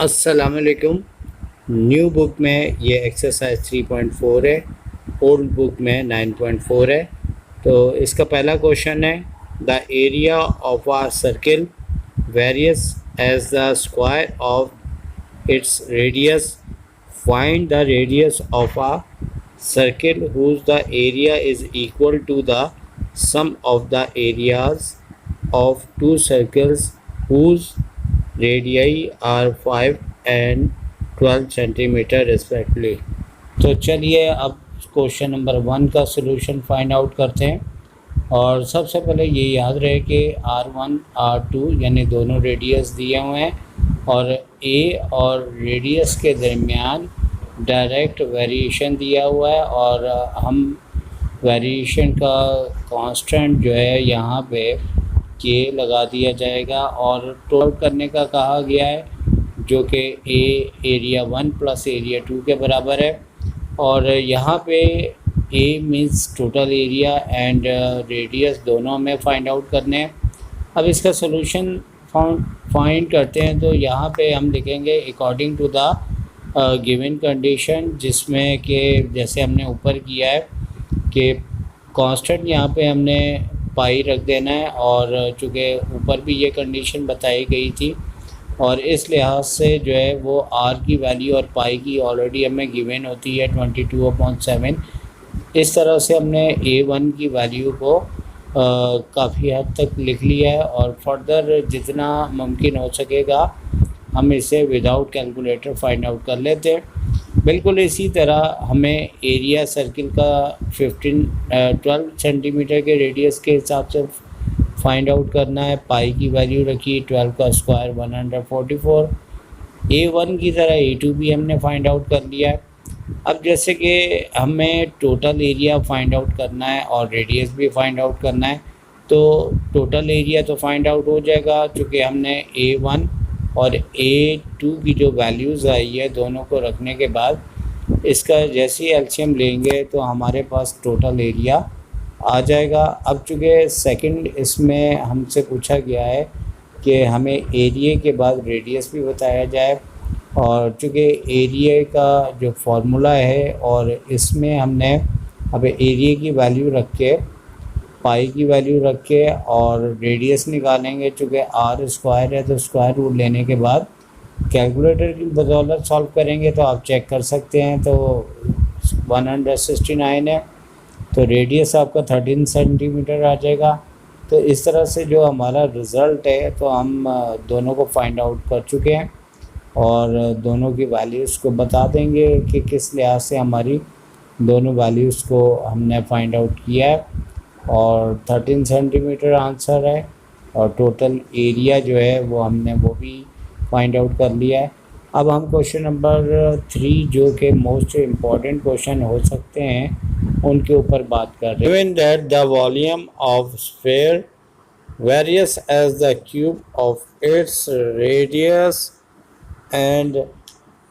अस्सलामुअलैकुम। New book में ये एक्सरसाइज 3.4 है, ओल्ड बुक में 9.4 है। तो इसका पहला क्वेश्चन है, the area of a circle varies as the square of its radius. Find the radius of a circle whose the area is equal to the sum of the areas of two circles whose radii are 5 and 12 centimetre respectively. तो चलिए अब question number 1 का solution find out करते हैं। और सबसे पहले ये याद रहे कि R1 R2 यानी दोनों रेडियस दिए हुए हैं और A और रेडियस के दरमियान डायरेक्ट वेरिएशन दिया हुआ है और हम वेरिएशन का कांस्टेंट जो है यहाँ पे के लगा दिया जाएगा और टोटल करने का कहा गया है, जो कि एरिया 1 प्लस एरिया 2 के बराबर है। और यहाँ पे a means total area and radius दोनों हमें फाइंड आउट करने हैं। अब इसका सोल्यूशन फाइंड करते हैं। तो यहाँ पे हम लिखेंगे according to the given condition, जिसमें कि जैसे हमने ऊपर किया है कि कांस्टेंट यहाँ पे हमने पाई रख देना है, और चूँकि ऊपर भी ये कंडीशन बताई गई थी और इस लिहाज से जो है वो आर की वैल्यू और पाई की ऑलरेडी हमें गिवन होती है 22/7। इस तरह से हमने A1 की वैल्यू को काफ़ी हद तक लिख लिया है और फर्दर जितना मुमकिन हो सकेगा हम इसे विदाउट कैलकुलेटर फाइंड आउट कर लेते हैं। बिल्कुल इसी तरह हमें एरिया सर्किल का 12 सेंटीमीटर के रेडियस के हिसाब से फाइंड आउट करना है। पाई की वैल्यू रखी 12 का स्क्वायर 144। A1 की तरह A2 भी हमने फाइंड आउट कर लिया है। अब जैसे कि हमें टोटल एरिया फाइंड आउट करना है और रेडियस भी फाइंड आउट करना है, तो टोटल एरिया तो फाइंड आउट हो जाएगा क्योंकि हमने A1 और A2 की जो वैल्यूज़ आई है दोनों को रखने के बाद इसका जैसे ही एलसीएम लेंगे तो हमारे पास टोटल एरिया आ जाएगा। अब चूँकि सेकंड इसमें हमसे पूछा गया है कि हमें एरिया के बाद रेडियस भी बताया जाए, और चूँकि एरिया का जो फार्मूला है और इसमें हमने अब एरिया की वैल्यू रख के पाई की वैल्यू रख के और रेडियस निकालेंगे। चूँकि आर स्क्वायर है तो स्क्वायर रूट लेने के बाद कैलकुलेटर की बदौलत सॉल्व करेंगे तो आप चेक कर सकते हैं। तो 169 है तो रेडियस आपका 13 सेंटीमीटर आ जाएगा। तो इस तरह से जो हमारा रिज़ल्ट है तो हम दोनों को फाइंड आउट कर चुके हैं और दोनों की वैल्यूज़ को बता देंगे कि किस लिहाज से हमारी दोनों वैल्यूज़ को हमने फाइंड आउट किया है। और 13 सेंटीमीटर आंसर है और टोटल एरिया जो है वो हमने वो भी फाइंड आउट कर लिया है। अब हम क्वेश्चन नंबर 3 जो कि मोस्ट इम्पॉर्टेंट क्वेश्चन हो सकते हैं उनके ऊपर बात कर रहे हैं। Given that the volume of sphere varies as the cube of its radius and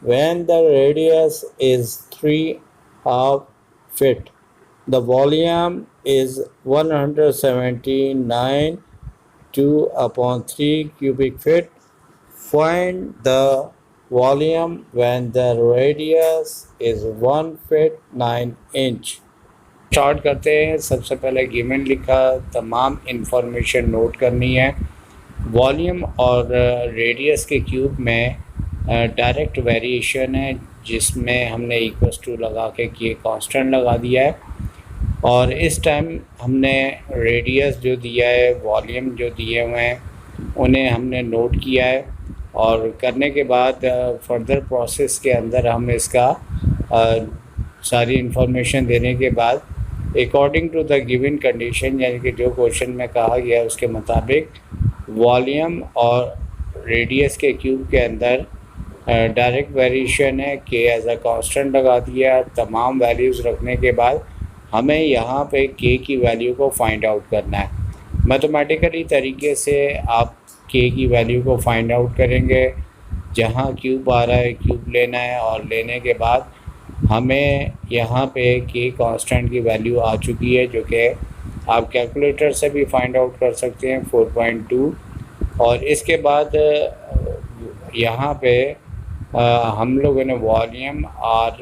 when the radius is 3/2 feet, the volume is 179 2/3 cubic feet. Find the volume when the radius is 1 feet 9 inch. Start करते हैं। सबसे पहले given लिखा, तमाम information note करनी है। Volume और radius के क्यूब में डायरेक्ट वेरिएशन है, जिसमें हमने इक्वल्स टू लगा के कांस्टेंट लगा दिया है। और इस टाइम हमने रेडियस जो दिया है, वॉल्यूम जो दिए हुए हैं उन्हें हमने नोट किया है और करने के बाद फर्दर प्रोसेस के अंदर हम इसका सारी इंफॉर्मेशन देने के बाद according to the given condition, यानी कि जो क्वेश्चन में कहा गया है उसके मुताबिक वॉल्यूम और रेडियस के क्यूब के अंदर डायरेक्ट वेरिएशन है के एज अ कांस्टेंट लगा दिया। तमाम वैल्यूज़ रखने के बाद हमें यहाँ पे के की वैल्यू को फाइंड आउट करना है। मैथमेटिकली तरीके से आप के की वैल्यू को फाइंड आउट करेंगे। जहाँ क्यूब आ रहा है क्यूब लेना है और लेने के बाद हमें यहाँ पे के कांस्टेंट की वैल्यू आ चुकी है, जो कि आप कैलकुलेटर से भी फाइंड आउट कर सकते हैं 4.2। और इसके बाद यहाँ पे हम लोगों ने वॉल्यूम और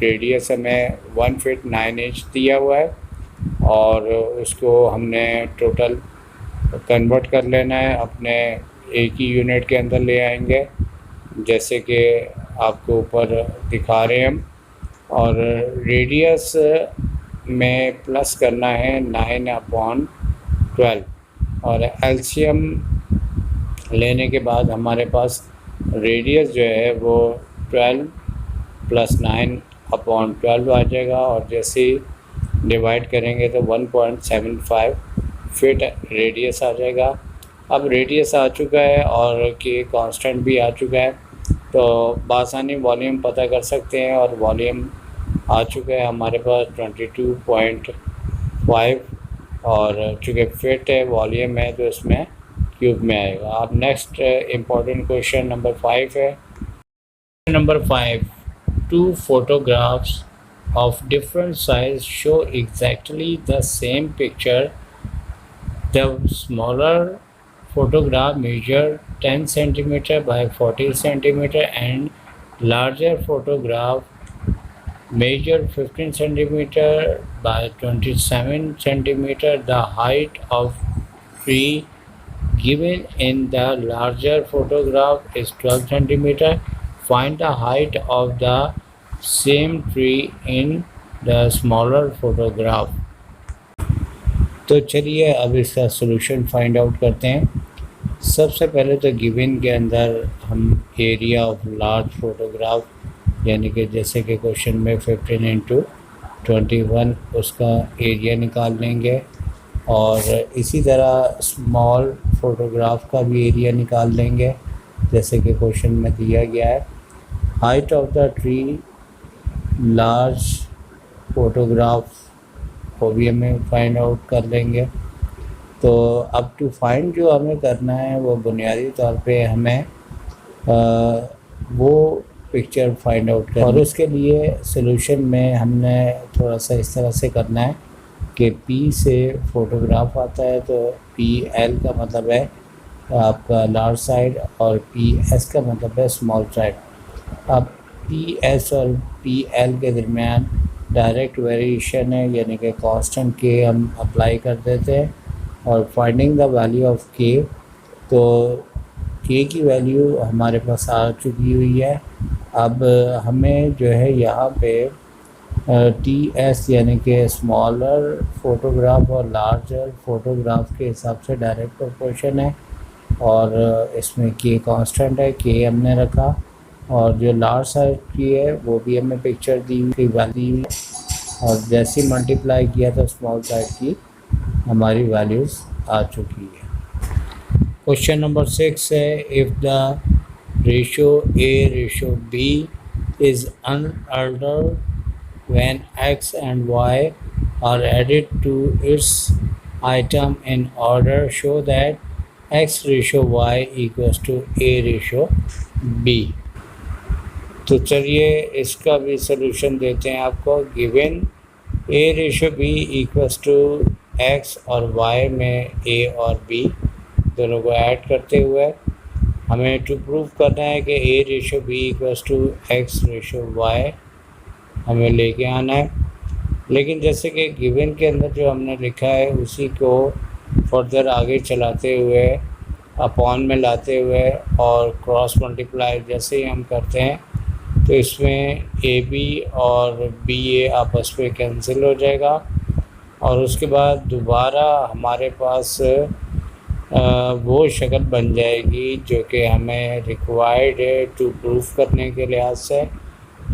रेडियस हमें 1 फीट 9 इंच दिया हुआ है और उसको हमने टोटल कन्वर्ट कर लेना है, अपने एक ही यूनिट के अंदर ले आएंगे जैसे कि आपको ऊपर दिखा रहे हैं हम। और रेडियस में प्लस करना है 9/12 और एलसीएम लेने के बाद हमारे पास रेडियस जो है वो 12 + 9/12 आ जाएगा और जैसे ही डिवाइड करेंगे तो 1.75 फिट रेडियस आ जाएगा। अब रेडियस आ चुका है और के कांस्टेंट भी आ चुका है तो बासानी वॉल्यूम पता कर सकते हैं और वॉल्यूम आ चुका है हमारे पास 22.5 और चूँकि फिट है वॉल्यूम है तो इसमें क्यूब में आएगा। अब नेक्स्ट इम्पॉर्टेंट क्वेश्चन नंबर 5 है। Number 5, 2 photographs of different size show exactly the same picture. The smaller photograph measure 10 centimeter by 40 centimeter and larger photograph measure 15 centimeter by 27 centimeter. The height of tree given in the larger photograph is 12 centimeter. Find the height of the same tree in the smaller photograph. तो चलिए अब इसका solution find out करते हैं। सबसे पहले तो given के अंदर हम एरिया ऑफ लार्ज फोटोग्राफ यानी कि जैसे कि क्वेश्चन में 15 × 21 उसका एरिया निकाल लेंगे और इसी तरह स्मॉल फोटोग्राफ का भी एरिया निकाल लेंगे जैसे कि क्वेश्चन में दिया गया है। Height of the tree large photograph को भी हमें फाइंड आउट कर लेंगे। तो अब टू फाइंड जो हमें करना है वो बुनियादी तौर पे हमें वो पिक्चर फाइंड आउट करना और उसके लिए सॉल्यूशन में हमने थोड़ा सा इस तरह से करना है कि P से फ़ोटोग्राफ आता है तो PL का मतलब है आपका लार्ज साइड और PS का मतलब है स्मॉल साइड। अब PS और PL के दरमियान डायरेक्ट वेरिएशन है यानी कि कांस्टेंट K हम अप्लाई कर देते हैं और finding the value of K, तो K की वैल्यू हमारे पास आ चुकी हुई है। अब हमें जो है यहाँ पे TS यानी कि स्मॉलर फोटोग्राफ और लार्जर फोटोग्राफ के हिसाब से डायरेक्ट प्रोपोर्शन है और इसमें K कांस्टेंट है, K हमने रखा और जो लार्ज साइज की है वो भी हमें पिक्चर दी हुई वैल्यू और जैसे मल्टीप्लाई किया तो स्मॉल साइज की हमारी वैल्यूज़ आ चुकी है। क्वेश्चन नंबर 6 है, if the ratio A/B is unaltered when X and Y are added to its item in order, show that X/Y = A/B। तो चलिए इसका भी सलूशन देते हैं आपको। गिवन A/B = X और Y में A और B दोनों को ऐड करते हुए हमें टू प्रूव करना है कि A/B = X/Y हमें लेके आना है। लेकिन जैसे कि गिवन के अंदर जो हमने लिखा है उसी को फर्दर आगे चलाते हुए अपॉन में लाते हुए और क्रॉस मल्टीप्लाई जैसे ही हम करते हैं तो इसमें AB और BA आपस में कैंसिल हो जाएगा और उसके बाद दोबारा हमारे पास वो शक्ल बन जाएगी जो कि हमें रिक्वायर्ड है टू प्रूफ करने के लिहाज से।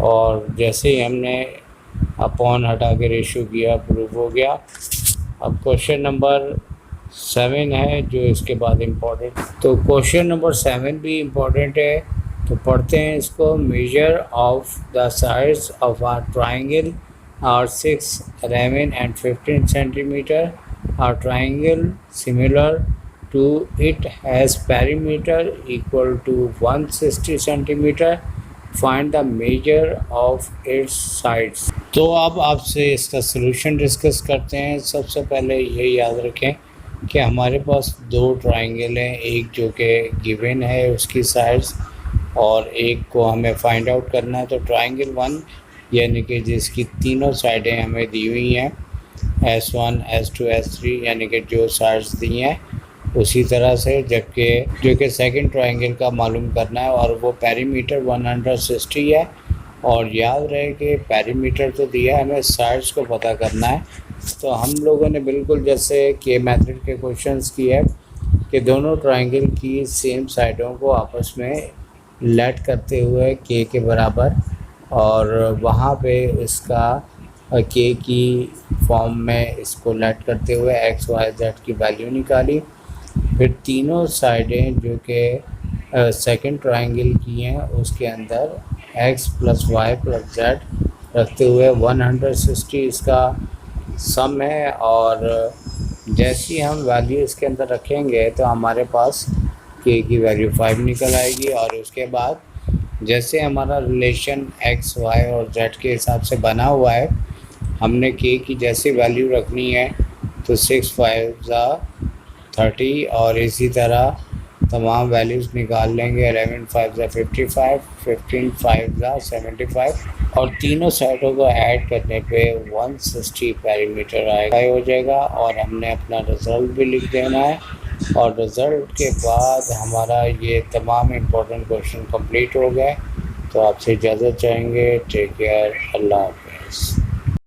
और जैसे ही हमने अपॉन हटा के रेशो किया प्रूफ हो गया। अब क्वेश्चन नंबर 7 है जो इसके बाद इम्पोर्टेंट, तो क्वेश्चन नंबर 7 भी इम्पोर्टेंट है तो पढ़ते हैं इसको। Measure of the sides of are triangle are 6, 11 and 15 centimeter. Our triangle similar to it has perimeter equal to 160 centimeter. Find the measure of its sides. तो अब आपसे इसका सलूशन डिस्कस करते हैं। सबसे पहले ये याद रखें कि हमारे पास दो ट्राइंगल हैं, एक जो कि गिवन है उसकी साइड्स और एक को हमें फाइंड आउट करना है। तो ट्राइंगल 1 यानी कि जिसकी तीनों साइडें हमें दी हुई हैं, S1 S2 S3 यानी कि जो साइड्स दी हैं उसी तरह से, जबकि जो कि सेकंड ट्राइंगल का मालूम करना है और वो पेरीमीटर 160 है। और याद रहे कि पेरीमीटर तो दिया है, हमें साइड्स को पता करना है। तो हम लोगों ने बिल्कुल जैसे के मेथड के क्वेश्चंस की है कि दोनों ट्राइंगल की सेम साइडों को आपस में लेट करते हुए के बराबर, और वहाँ पे इसका के की फॉर्म में इसको लेट करते हुए एक्स वाई जेड की वैल्यू निकाली। फिर तीनों साइडें जो कि सेकंड ट्राइंगल की हैं उसके अंदर x plus y plus z रखते हुए 160 इसका सम है। और जैसे ही हम वैल्यू इसके अंदर रखेंगे तो हमारे पास के की वैल्यू 5 निकल आएगी। और उसके बाद जैसे हमारा रिलेशन x y और z के हिसाब से बना हुआ है, हमने के की जैसी वैल्यू रखनी है तो 6 5 30 और इसी तरह तमाम वैल्यूज़ निकाल लेंगे। 11 5 55, 15 5 75 और तीनों साइडों को ऐड करने पे 160 पैरीमीटर आएगा हो जाएगा। और हमने अपना रिज़ल्ट भी लिख देना है। और रिज़ल्ट के बाद हमारा ये तमाम इम्पोर्टेंट क्वेश्चन कंप्लीट हो गए। तो आपसे इजाज़त चाहेंगे। टेक केयर, अल्लाह हाफ़िज़।